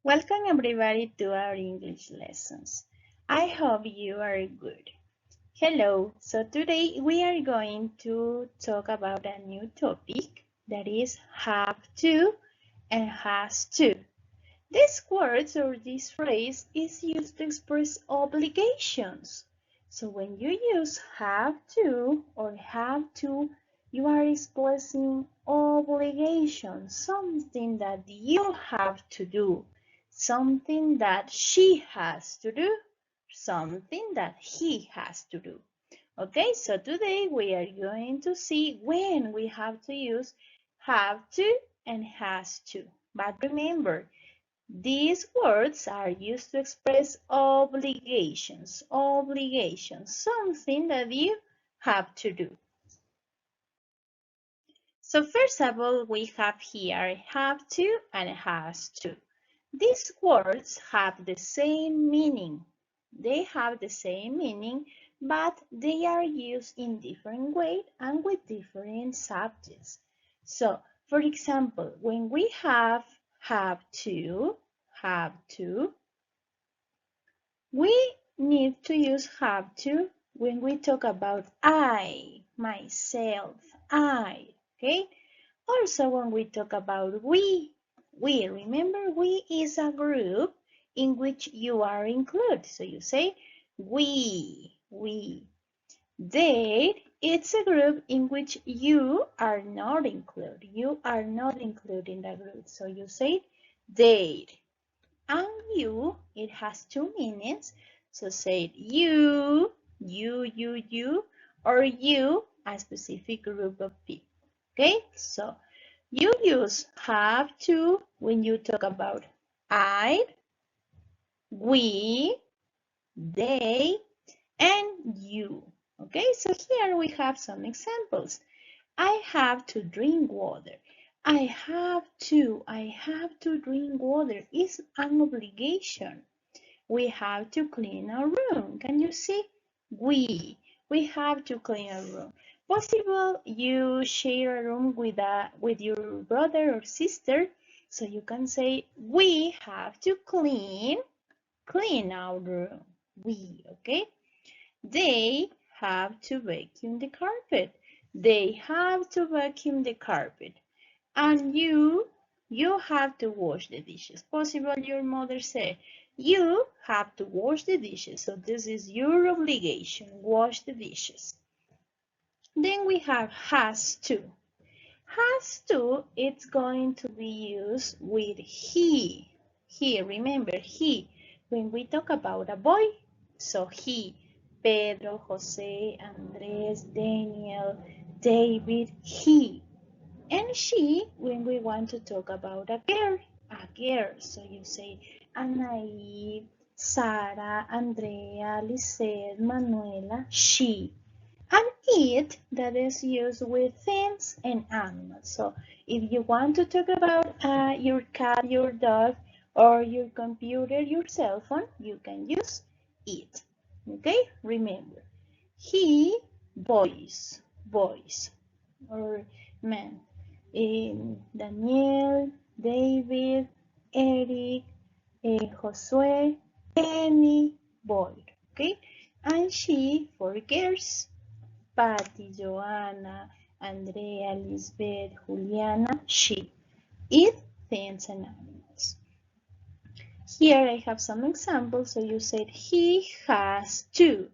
Welcome everybody to our English lessons. I hope you are good. Hello, so today we are going to talk about a new topic that is have to and has to. These words or this phrase is used to express obligations. So when you use have to or have to, you are expressing obligation, something that you have to do, something that she has to do, something that he has to do. Okay, so today we are going to see when we have to use have to and has to. But remember, these words are used to express obligations, something that you have to do. So first of all, we have here have to and has to. These words have the same meaning. They have the same meaning, but they are used in different ways and with different subjects. So, for example, when we have to, we need to use have to when we talk about I, myself, I, okay? Also, when we talk about we, remember we is a group in which you are included. So you say we. They, it's a group in which you are not included. You are not included in the group. So you say they. And you, it has two meanings. So say you, or you, a specific group of people. Okay, so you use have to when you talk about I, we, they, and you. Okay, so here we have some examples. I have to drink water. I have to drink water. It's an obligation. We have to clean our room. Can you see? We have to clean our room. Possible you share a room with your brother or sister, so you can say we have to clean our room. We, okay? They have to vacuum the carpet. They have to vacuum the carpet. And you have to wash the dishes. Possible your mother said, you have to wash the dishes. So this is your obligation, wash the dishes. Then we have has to. Has to, it's going to be used with he. He, remember, he. When we talk about a boy, so he, Pedro, Jose, Andres, Daniel, David, he. And she, when we want to talk about a girl. So you say Anaí, Sara, Andrea, Lisette, Manuela, she. And it, that is used with things and animals. So if you want to talk about your cat, your dog, or your computer, your cell phone, you can use it. Okay, remember. He, boys, or men. Daniel, David, Eric, Josué, any boy, okay? And she for girls, Patty, Joanna, Andrea, Lisbeth, Juliana, she. It, things and animals. Here I have some examples. So you said he has to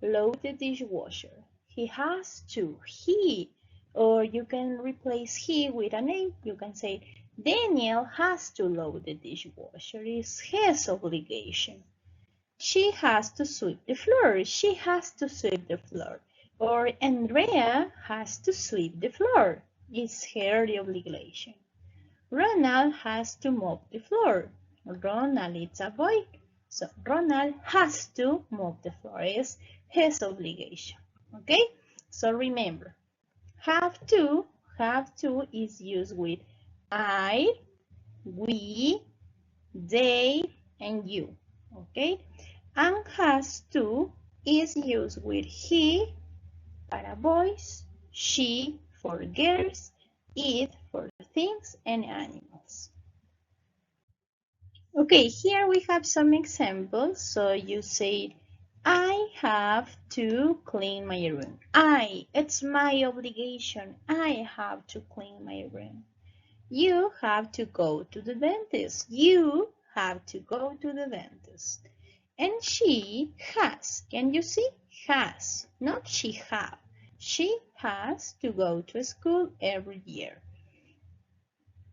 load the dishwasher. He has to, he. Or you can replace he with a name. You can say, Daniel has to load the dishwasher. It's his obligation. She has to sweep the floor. She has to sweep the floor. Or Andrea has to sweep the floor. It's her obligation. Ronald has to mop the floor. Ronald is a boy. So Ronald has to mop the floor. It's his obligation. Okay? So remember, have to is used with I, we, they, and you. Okay? And has to is used with he para boys, she for girls, it for things and animals. Okay, here we have some examples. So you say, I have to clean my room. It's my obligation. I have to clean my room. You have to go to the dentist. You have to go to the dentist. And she has, can you see? Has, not she have. She has to go to school every year.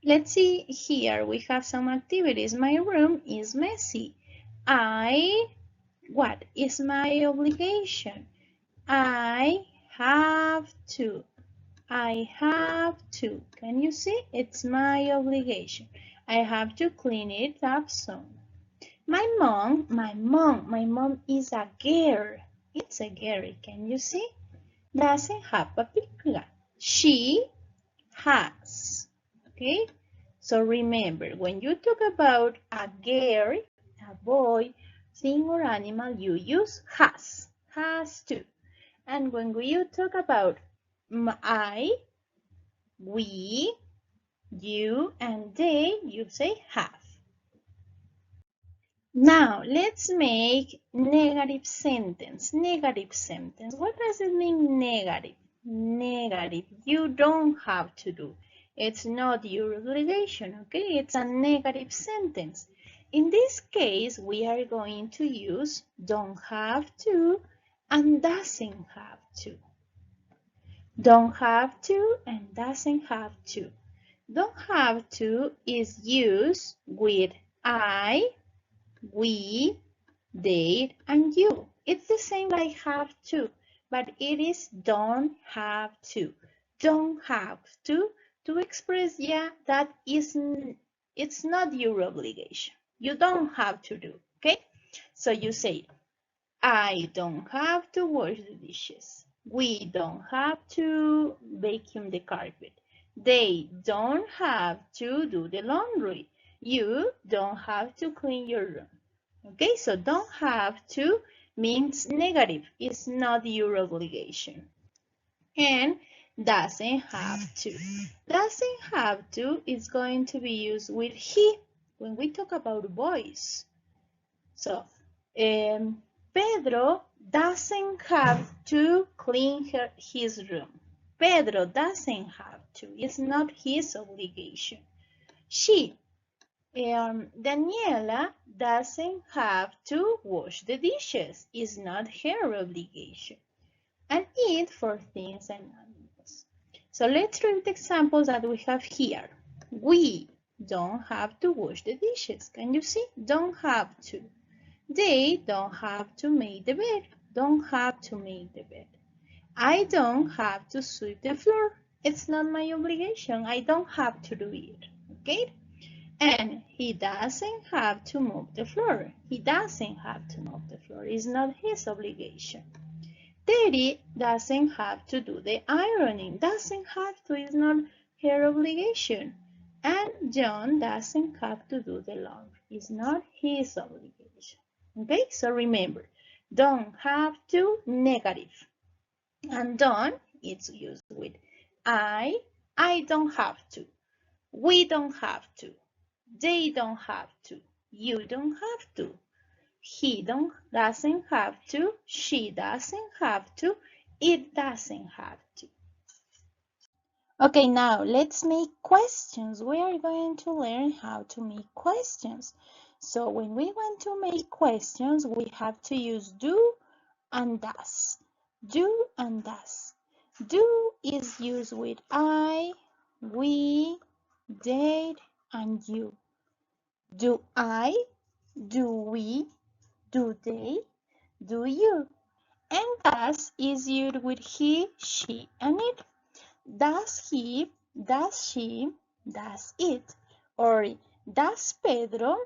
Let's see here, we have some activities. My room is messy. What is my obligation? I have to. I have to. Can you see? It's my obligation. I have to clean it up soon. My mom is a girl. It's a girl. Can you see? Doesn't have a picture. She has. Okay? So remember, when you talk about a girl, a boy, thing or animal, you use has to. And when you talk about I, we, you, and they, you say have. Now, let's make negative sentence. Negative sentence. What does it mean, negative? Negative. You don't have to do. It's not your obligation, okay? It's a negative sentence. In this case, we are going to use don't have to and doesn't have to. Don't have to and doesn't have to. Don't have to is used with I, we, they, and you. It's the same like have to, but it is don't have to. Don't have to express, yeah, that isn't, it's not your obligation. You don't have to do, okay? So you say, I don't have to wash the dishes. We don't have to vacuum the carpet. They don't have to do the laundry. You don't have to clean your room. Okay, so don't have to means negative. It's not your obligation. And doesn't have to. Doesn't have to is going to be used with he when we talk about boys. So, Pedro doesn't have to clean his room. Pedro doesn't have to. It's not his obligation. She, Daniela doesn't have to wash the dishes. It's not her obligation. And eat for things and animals. So let's read the examples that we have here. We don't have to wash the dishes. Can you see? Don't have to. They don't have to make the bed. Don't have to make the bed. I don't have to sweep the floor. It's not my obligation. I don't have to do it. Okay? And he doesn't have to mop the floor. He doesn't have to mop the floor. It's not his obligation. Teddy doesn't have to do the ironing. Doesn't have to is not her obligation. And John doesn't have to do the laundry. It's not his obligation. Okay, so remember, don't have to, negative. And don't, it's used with I don't have to. We don't have to. They don't have to. You don't have to. He doesn't have to. She doesn't have to. It doesn't have to. Okay, now let's make questions. We are going to learn how to make questions. So when we want to make questions, we have to use do and does. Do and does. Do is used with I, we, they, and you. Do I, do we, do they, do you. And does is used with he, she, and it. Does he, does she, does it. Or does Pedro,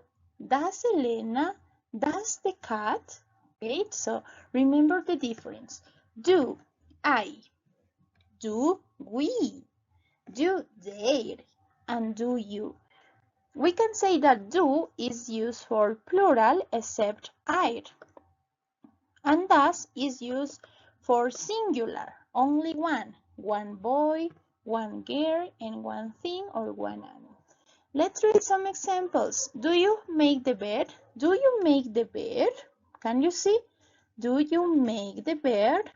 does Elena, does the cat. Okay, so remember the difference. Do I, do we, do they, and do you. We can say that do is used for plural except I, and does is used for singular, only one boy, one girl, and one thing or one animal. Let's read some examples. Do you make the bed? Do you make the bed? Can you see? Do you make the bed?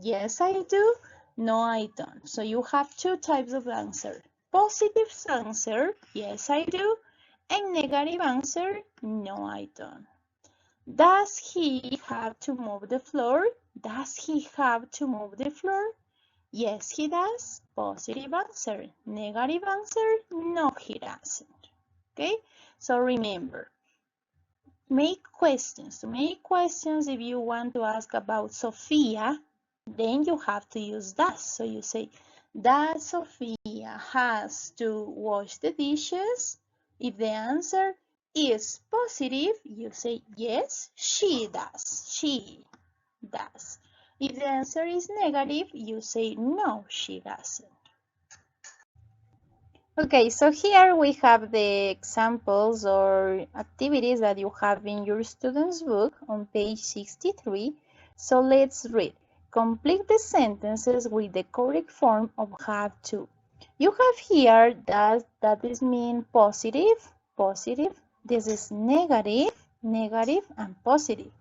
Yes, I do. No, I don't. So you have two types of answer. Positive answer, yes, I do. And negative answer, no, I don't. Does he have to move the floor? Does he have to move the floor? Yes, he does. Positive answer. Negative answer, no, he doesn't. Okay, so remember, make questions. To make questions, if you want to ask about Sophia, then you have to use does. So you say, does Sophia has to wash the dishes? If the answer is positive, you say, yes, she does. She does. If the answer is negative, you say, no, she doesn't. Okay, so here we have the examples or activities that you have in your student's book on page 63. So let's read. Complete the sentences with the correct form of have to. You have here that is mean positive, positive. This is negative, negative, and positive.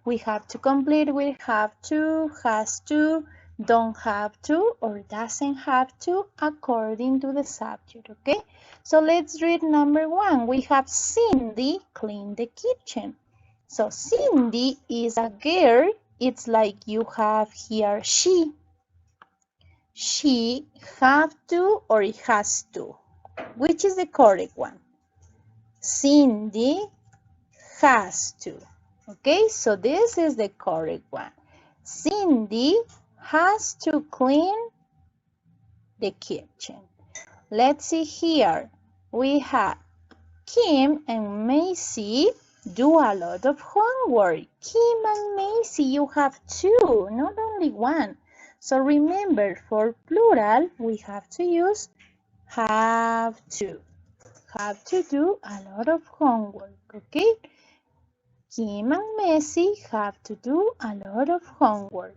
We have to complete with have to, has to, don't have to, or doesn't have to according to the subject. Okay, so let's read number 1. We have Cindy clean the kitchen. So Cindy is a girl. It's like you have here she have to or it has to. Which is the correct one? Cindy has to. Okay, so this is the correct one. Cindy has to clean the kitchen. Let's see here. We have Kim and Macy do a lot of homework. Kim and Macy, you have two, not only one. So remember, for plural, we have to use have to. Have to do a lot of homework, okay? Kim and Macy have to do a lot of homework.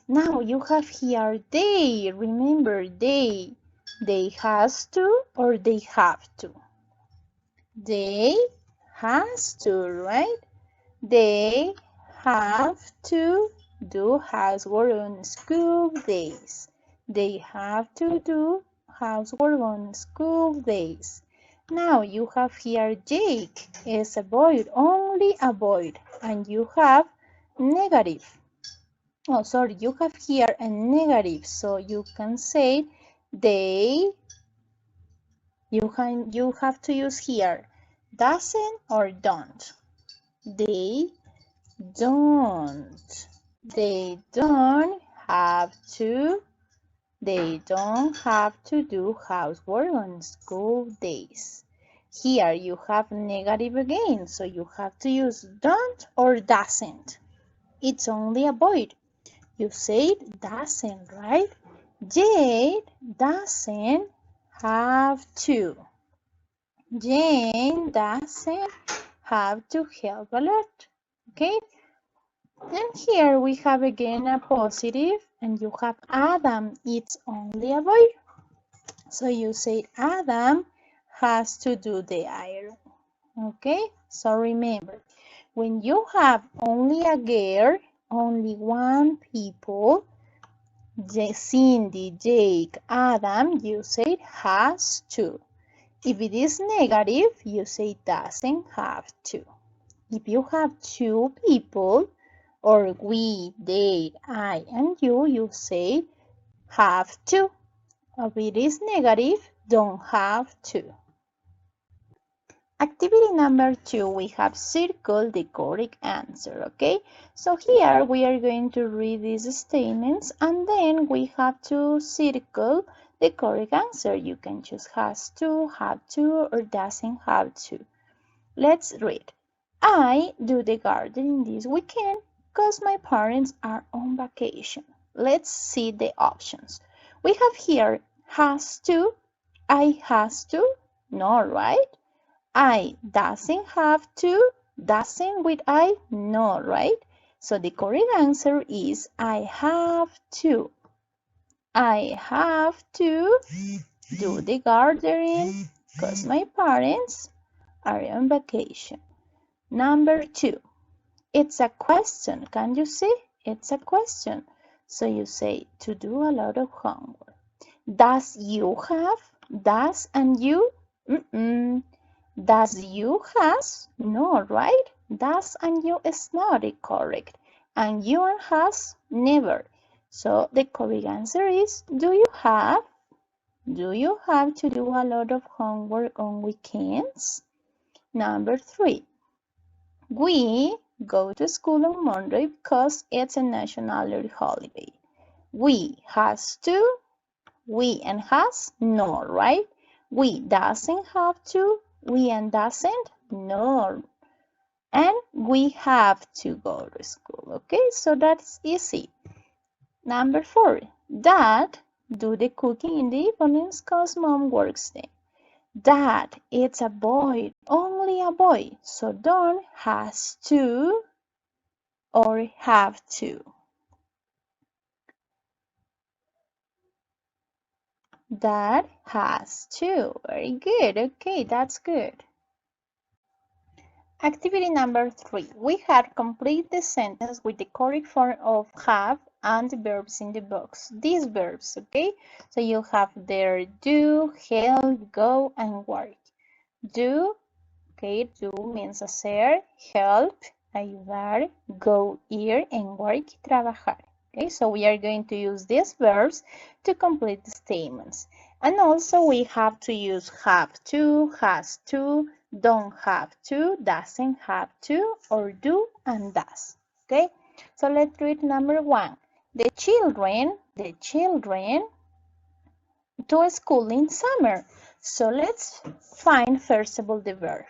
Now you have here they. Remember they. They has to or they have to. They has to, right? They have to do housework on school days. They have to do housework on school days. Now you have here Jake is a boy, only a boy, and you have negative. Oh, sorry, you have here a negative, so you can say they. You have to use here doesn't or don't. They don't. They don't have to. They don't have to do housework on school days. Here you have negative again, so you have to use don't or doesn't. It's only a boy. You say doesn't, right? Jade doesn't have to. Jane doesn't have to help a lot. Okay? And here we have again a positive, and you have Adam. It's only a boy. So you say Adam has to do the iron. Okay? So remember, when you have only a girl, only one people, Cindy, Jake, Adam, you say has to. If it is negative, you say doesn't have to. If you have two people, or we, they, I, and you say have to. If it is negative, don't have to. Activity number 2, we have circle the correct answer, okay? So here we are going to read these statements and then we have to circle the correct answer. You can choose has to, have to, or doesn't have to. Let's read. I do the gardening this weekend because my parents are on vacation. Let's see the options. We have here has to, I has to, no, right? I doesn't have to, doesn't with I, no, right? So the correct answer is I have to. I have to do the gardening because my parents are on vacation. Number 2, it's a question. Can you see? It's a question. So you say to do a lot of homework. Does you have? Does and you? Does you has? No, right? Does and you is not correct. And you and has? Never. So the correct answer is, do you have? Do you have to do a lot of homework on weekends? Number 3, we go to school on Monday because it's a national holiday. We has to? We and has? No, right? We doesn't have to? We and doesn't? No. And we have to go to school. Okay, so that's easy. Number 4, Dad do the cooking in the evenings because mom works there. Dad, it's a boy, only a boy. So don't has to or have to. Dad has to. Very good. Okay, that's good. Activity number 3. We had complete the sentence with the correct form of have and the verbs in the box. These verbs, okay? So you have there do, help, go, and work. Do, okay, do means hacer, help, ayudar, go, ir, and work, trabajar. Okay, so we are going to use these verbs to complete the statements. And also we have to use have to, has to, don't have to, doesn't have to, or do and does. Okay, so let's read number 1. The children to school in summer. So let's find first of all the verb.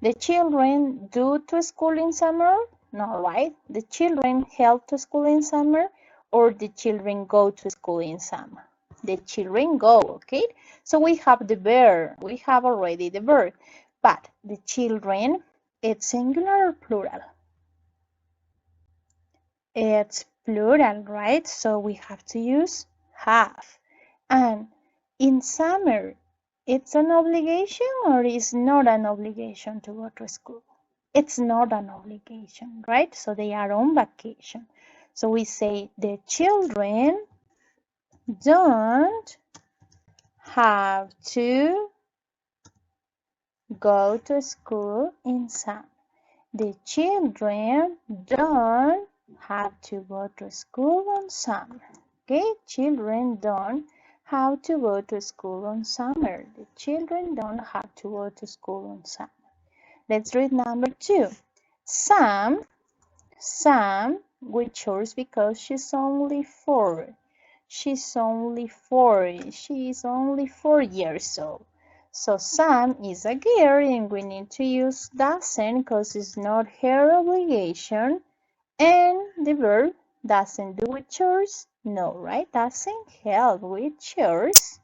The children do to school in summer? No, right? The children help to school in summer, or the children go to school in summer? The children go, okay? So we have the verb. We have already the verb. But the children, it's singular or plural? It's plural, right? So we have to use have. And in summer, it's an obligation or is not an obligation to go to school? It's not an obligation, right? So they are on vacation. So we say the children don't have to go to school in summer. The children don't have to go to school on summer. Okay, children don't have to go to school on summer. The children don't have to go to school on summer. Let's read number 2. Sam we chose because she's only 4. She's only 4. She is only 4 years old. So Sam is a girl and we need to use doesn't because it's not her obligation. And the verb doesn't do with chores. No, right? Doesn't help with chores.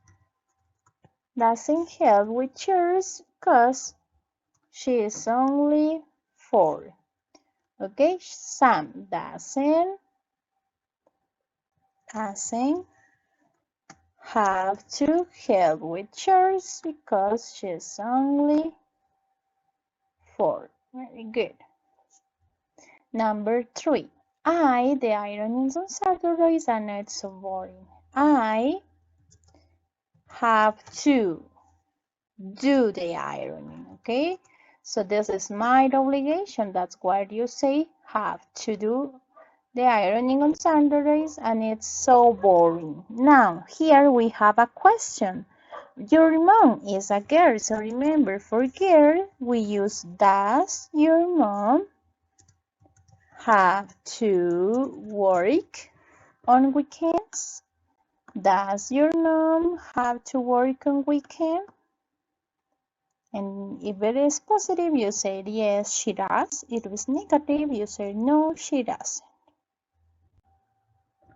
Doesn't help with chores because she is only 4. Okay, Sam doesn't have to help with chores because she's only 4. Very good. Number 3. The ironings on Saturdays are not so boring. I have to do the ironing, okay? So this is my obligation. That's why you say have to do the ironing on Saturdays, and it's so boring. Now, here we have a question. Your mom is a girl, so remember, for girl, we use does your mom have to work on weekends? Does your mom have to work on weekend? And if it is positive, you say yes, she does. If it is negative, you say no, she doesn't.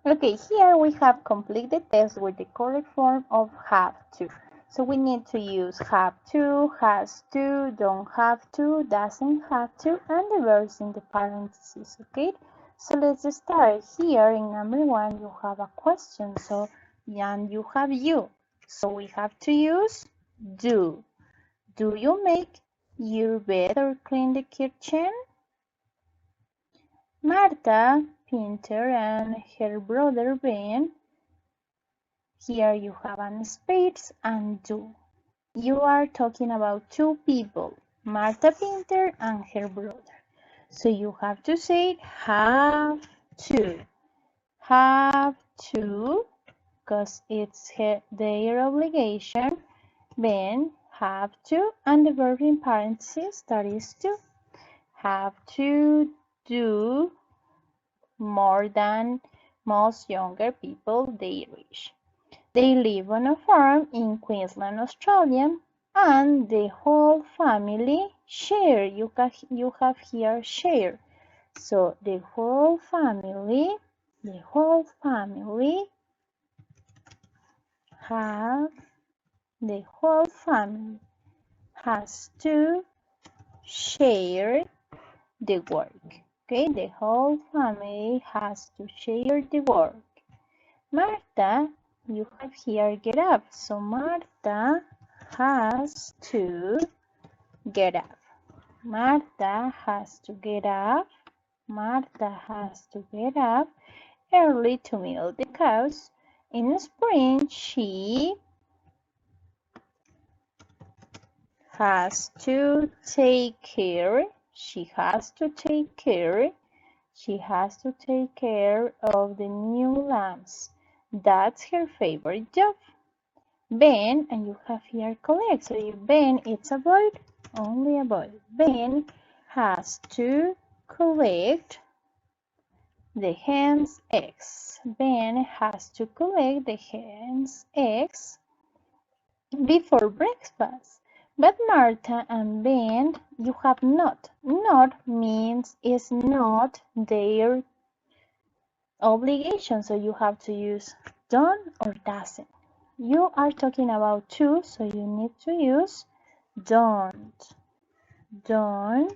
Okay, here we have completed the test with the correct form of have to. So we need to use have to, has to, don't have to, doesn't have to, and the verbs in the parentheses, okay? So let's start here. In number 1, you have a question, and you have you. So we have to use do. Do you make your bed or clean the kitchen? Marta, Peter, and her brother Ben. Here you have an space and do. You are talking about two people, Marta Pinter and her brother. So you have to say have to. Have to, because it's their obligation. Ben, have to, and the verb in parentheses, that is to. Have to do more than most younger people their age. They live on a farm in Queensland, Australia, and the whole family share. You have here share. So the whole family has to share the work. Okay, the whole family has to share the work. Marta, you have here get up. So Marta has to get up. Marta has to get up. Marta has to get up early to milk the cows. In spring, she has to take care. She has to take care of the new lambs. That's her favorite job. Ben, and you have here collect. So if Ben, it's a boy, only a boy. Ben has to collect the hen's eggs. Ben has to collect the hen's eggs before breakfast. But Marta and Ben, you have not. Not means is not their obligation, so you have to use don't or doesn't. You are talking about to, so you need to use don't. Don't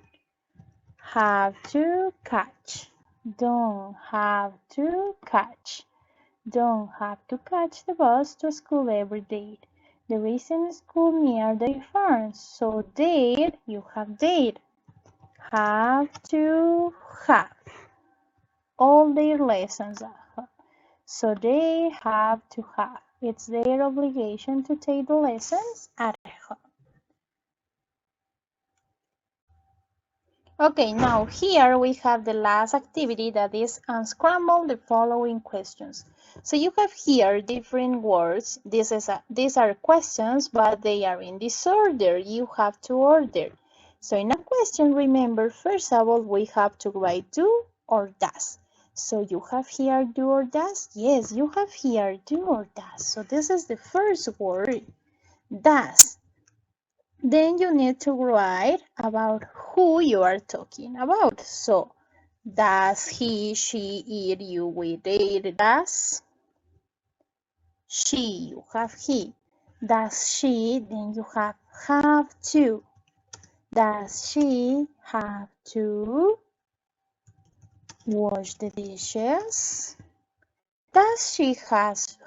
have to catch. Don't have to catch. Don't have to catch the bus to school every day. There isn't a school near their farm, so they, you have they, have to have all their lessons at home. So they have to have. It's their obligation to take the lessons at home. Okay, now here we have the last activity, that is unscramble the following questions. So you have here different words. These are questions, but they are in disorder. You have to order. So in a question, remember, first of all, we have to write do or does. So you have here do or does? Yes, you have here do or does. So this is the first word, does. Then you need to write about who you are talking about. So, does he, she, it, you, we, they, does she, you have he. Does she, then you have to. Does she have to wash the dishes? Does she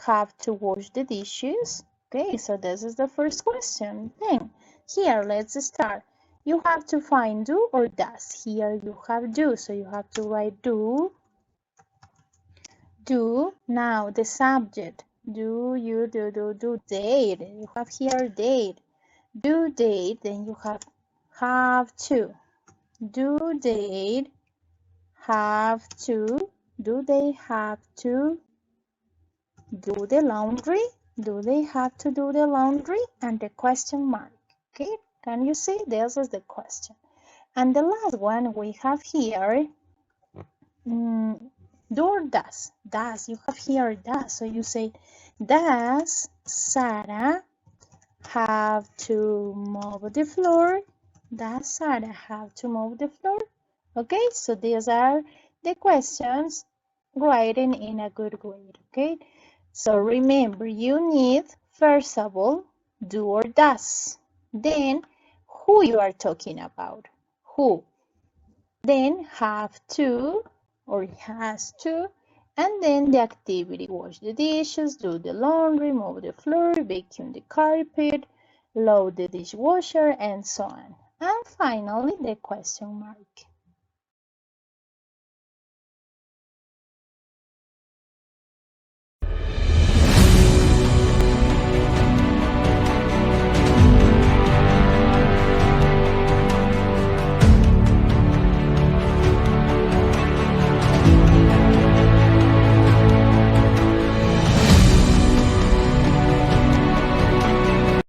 have to wash the dishes? Okay, so this is the first question. Then, here, let's start. You have to find do or does. Here you have do, so you have to write do. Do. Now, the subject. Do, you, do, date. You have here date. Do date, then you have to. Do date, have to. Do they have to do the laundry? Do they have to do the laundry? And the question mark. Okay, can you see? This is the question. And the last one we have here, do or does. Does. You have here does. So you say, does Sarah have to mop the floor? Does Sarah have to mop the floor? Okay, so these are the questions written in a good way. Okay. So remember, you need, first of all, do or does. Then, who you are talking about. Who. Then, have to or has to. And then the activity, wash the dishes, do the laundry, move the floor, vacuum the carpet, load the dishwasher, and so on. And finally, the question mark.